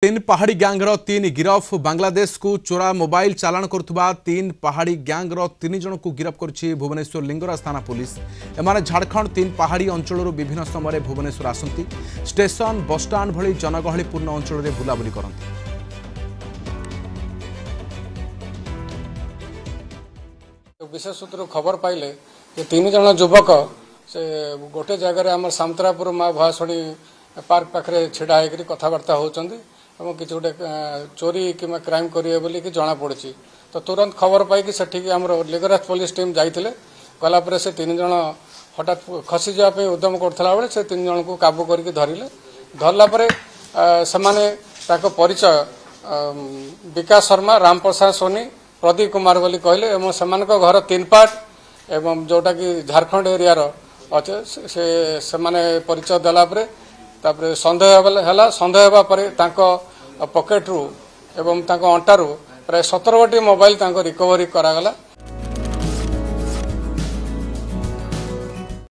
तीन पहाड़ी गैंगर तीन गिरफ बांग्लादेश को चोरा मोबाइल चालाण करुवा तीन पहाड़ी गैंगर तीन जन को गिरफ कर भुवनेश्वर लिंगराज थाना पुलिस एमाने झारखंड तीन पहाड़ी अंचल विभिन्न समय भुवनेश्वर आसती स्टेशन बसस्टाण्ड भली जनगहलीपूर्ण अंचल में बुलाबुली करती। विशेष सूत्र खबर पाइले तीन जन युवक से गोटे जगह आम सामतरापुर माँ भुआसणी पार्क पाखे छिड़ा होकर कथबार्ता होती किसी गोटे चोरी कि क्राइम करेंगे बोली कि जना पड़ी तो तुरंत खबर पाई सेठी आम लिंगराज पुलिस टीम जाइए गलापर से तीन जन हठात खसी जावाई उद्यम करता बेले से तीन जन को काबू करके धरले धरलापर से परिचय विकास शर्मा रामप्रसाद सोनी प्रदीप कुमार बोली कहले एवं से घर तीनपाट एवं जोटा कि झारखंड एरियार अच्छे से परिचय देलापर तापर सन्देह हेबा पकेट रू एवं अंटारू प्राय 17 गोटी मोबाइल रिकवरी करागला।